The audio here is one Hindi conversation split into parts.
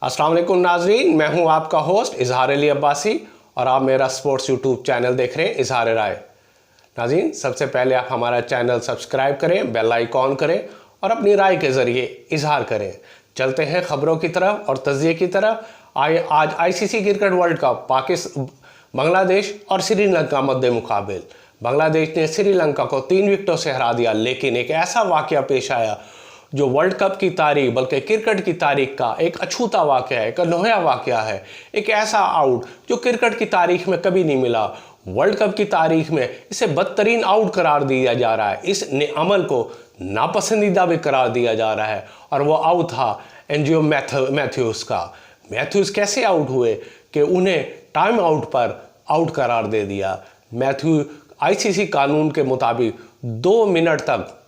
अस्सलाम वालेकुम नाजरीन, मैं हूं आपका होस्ट इजहार अली अब्बासी और आप मेरा स्पोर्ट्स यूट्यूब चैनल देख रहे हैं इजहार राय। नाजरीन, सबसे पहले आप हमारा चैनल सब्सक्राइब करें, बेल आइकॉन करें और अपनी राय के ज़रिए इजहार करें। चलते हैं ख़बरों की तरफ और तज़िये की तरफ। आज ICC cricket world cup Bangladesh और श्रीलंका मद्दे मुकाबिल। बांग्लादेश ने श्रीलंका को 3 विकेटों से हरा दिया, लेकिन एक ऐसा वाक़या पेश आया जो वर्ल्ड कप की तारीख बल्कि क्रिकेट की तारीख का एक अछूता वाक़या है, एक अनोखा वाक़या है। एक ऐसा आउट जो क्रिकेट की तारीख में कभी नहीं मिला। वर्ल्ड कप की तारीख में इसे बदतरीन आउट करार दिया जा रहा है, इस अमल को नापसंदीदा भी करार दिया जा रहा है। और वो आउट था एंजियो मैथ्यूज़ का। मैथ्यूज़ कैसे आउट हुए कि उन्हें टाइम आउट पर आउट करार दे दिया। मैथ्यू आईसीसी कानून के मुताबिक 2 मिनट तक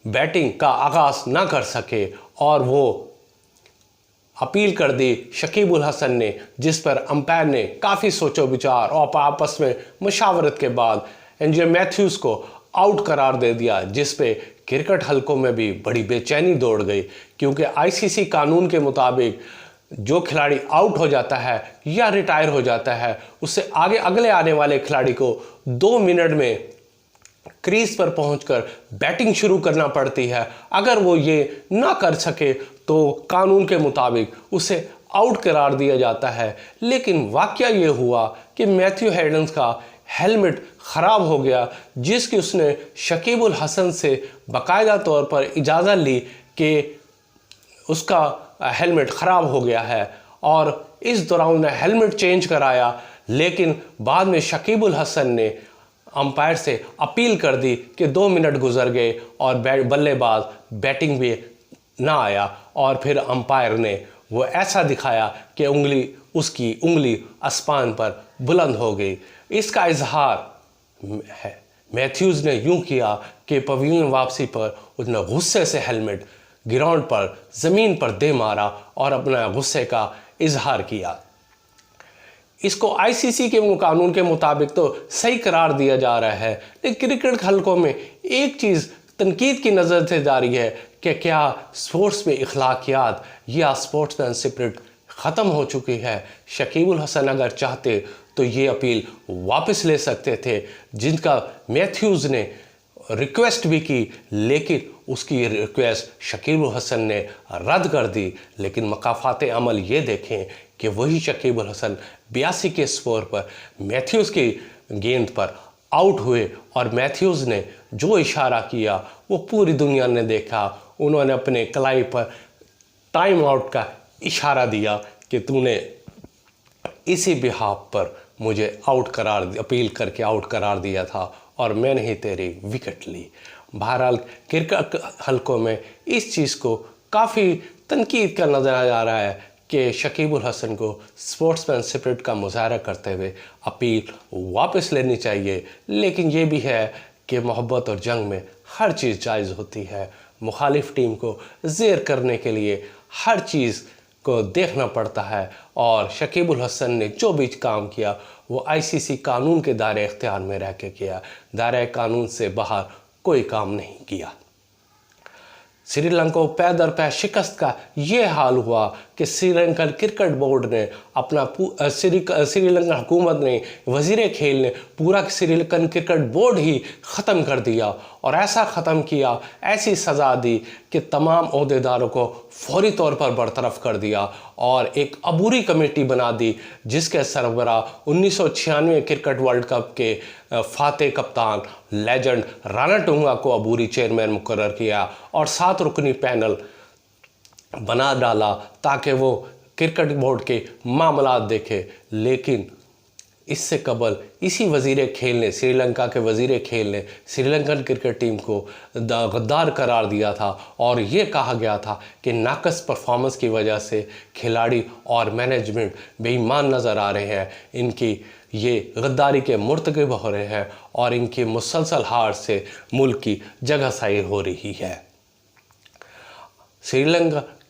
बैटिंग का आगाज़ ना कर सके और वो अपील कर दी शकीब उल हसन ने, जिस पर अंपायर ने काफ़ी सोचो विचार और आपस में मशावरत के बाद एंजियो मैथ्यूज़ को आउट करार दे दिया, जिस पे क्रिकेट हलकों में भी बड़ी बेचैनी दौड़ गई। क्योंकि आईसीसी कानून के मुताबिक जो खिलाड़ी आउट हो जाता है या रिटायर हो जाता है, उससे आगे अगले आने वाले खिलाड़ी को 2 मिनट में क्रीज पर पहुंचकर बैटिंग शुरू करना पड़ती है। अगर वो ये ना कर सके तो कानून के मुताबिक उसे आउट करार दिया जाता है। लेकिन वाकया ये हुआ कि मैथ्यू हेडन्स का हेलमेट ख़राब हो गया, जिसकी उसने शकीब उल हसन से बाकायदा तौर पर इजाज़त ली कि उसका हेलमेट ख़राब हो गया है, और इस दौरान उन्हें हेलमेट चेंज कराया। लेकिन बाद में शकीब उल हसन ने अंपायर से अपील कर दी कि 2 मिनट गुजर गए और बल्लेबाज बैटिंग भी ना आया, और फिर अंपायर ने वो ऐसा दिखाया कि उसकी उंगली आसमान पर बुलंद हो गई। इसका इजहार है मैथ्यूज़ ने यूं किया कि पवेलियन वापसी पर उसने गुस्से से हेलमेट ग्राउंड पर ज़मीन पर दे मारा और अपना गुस्से का इजहार किया। इसको आईसीसी के कानून के मुताबिक तो सही करार दिया जा रहा है, लेकिन क्रिकेट हलकों में एक चीज़ तनकीद की नज़र से जारी है कि क्या स्पोर्ट्स में इखलाकियात या स्पोर्ट्समैन स्पिरिट ख़त्म हो चुकी है। शकीब उल हसन अगर चाहते तो ये अपील वापस ले सकते थे, जिनका मैथ्यूज़ ने रिक्वेस्ट भी की, लेकिन उसकी रिक्वेस्ट शकीब उल हसन ने रद्द कर दी। लेकिन मकाफात अमल ये देखें कि वही शकीब उल हसन 82 के स्कोर पर मैथ्यूज़ की गेंद पर आउट हुए, और मैथ्यूज़ ने जो इशारा किया वो पूरी दुनिया ने देखा। उन्होंने अपने कलाई पर टाइम आउट का इशारा दिया कि तूने इसी बिहाफ पर मुझे अपील करके आउट करार दिया था और मैंने ही तेरी विकेट ली। बहरहाल क्रिकेट हलकों में इस चीज़ को काफ़ी तनकीद का नज़र आ रहा है कि शकीब उल हसन को स्पोर्ट्समैन स्पिरिट का मुजाहरा करते हुए अपील वापस लेनी चाहिए। लेकिन ये भी है कि मोहब्बत और जंग में हर चीज़ जायज़ होती है। मुखालिफ टीम को ज़ेर करने के लिए हर चीज़ को देखना पड़ता है, और शकीब उल हसन ने जो भी काम किया वो आईसीसी कानून के दायरे इख्तियार में रह के किया, दायरे कानून से बाहर कोई काम नहीं किया। श्रीलंका को पै दर पै शिकस्त का ये हाल हुआ कि श्रीलंकन क्रिकेट बोर्ड ने श्रीलंकन हुकूमत ने, वज़ीर खेल ने पूरा श्रीलंकन क्रिकेट बोर्ड ही ख़त्म कर दिया, और ऐसा ख़त्म किया, ऐसी सज़ा दी कि तमाम ओहदेदारों को फौरी तौर पर बरतरफ कर दिया और एक अबूरी कमेटी बना दी, जिसके सरबरा 1996 क्रिकेट वर्ल्ड कप के फातेह कप्तान लेजेंड राणा टूंगा को अबूरी चेयरमैन मुकर्रर किया और 7 रुकनी पैनल बना डाला ताकि वो क्रिकेट बोर्ड के मामलात देखे। लेकिन इससे कबल इसी वज़ीर खेल ने, श्रीलंका के वज़ीर खेल ने श्रीलंकन क्रिकेट टीम को गद्दार करार दिया था, और ये कहा गया था कि नाकस परफॉर्मेंस की वजह से खिलाड़ी और मैनेजमेंट बेईमान नज़र आ रहे हैं, इनकी ये गद्दारी के मुर्तकब हो रहे हैं और इनकी मुसलसल हार से मुल्क की जगहसाई हो रही है। श्रीलंका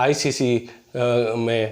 ICC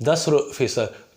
10%